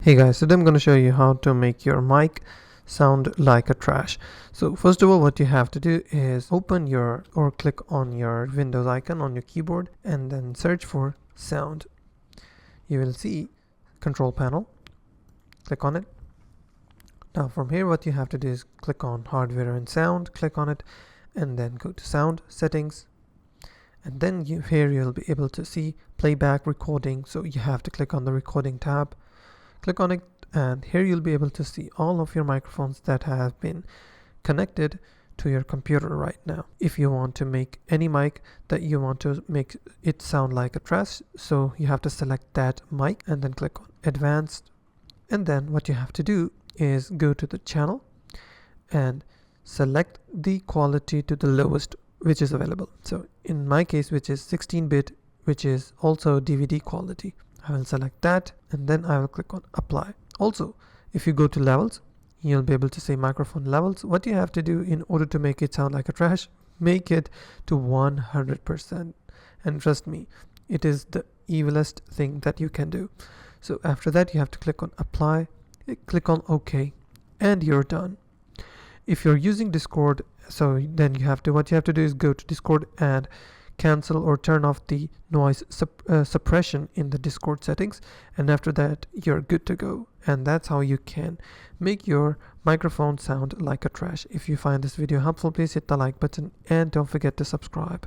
Hey guys, today I'm going to show you how to make your mic sound like a trash. So first of all, what you have to do is open your or click on your Windows icon on your keyboard and then search for sound. You will see control panel. Click on it. Now from here what you have to do is click on hardware and sound, click on it and then go to sound settings. And then here you'll be able to see playback recording. So you have to click on the recording tab. Click on it and here you'll be able to see all of your microphones that have been connected to your computer right now. If you want to make any mic that you want to make it sound like a trash, so you have to select that mic and then click on advanced. And then what you have to do is go to the channel and select the quality to the lowest which is available. So in my case, which is 16-bit, which is also DVD quality. I will select that and then I will click on apply. Also, if you go to levels, you'll be able to say microphone levels. What you have to do in order to make it sound like a trash, make it to 100%. And trust me, it is the evilest thing that you can do. So after that, you have to click on apply, click on OK, and you're done. If you're using Discord, so then what you have to do is go to Discord and cancel or turn off the noise suppression in the Discord settings, and after that you're good to go. And that's how you can make your microphone sound like a trash. If you find this video helpful, please hit the like button and don't forget to subscribe.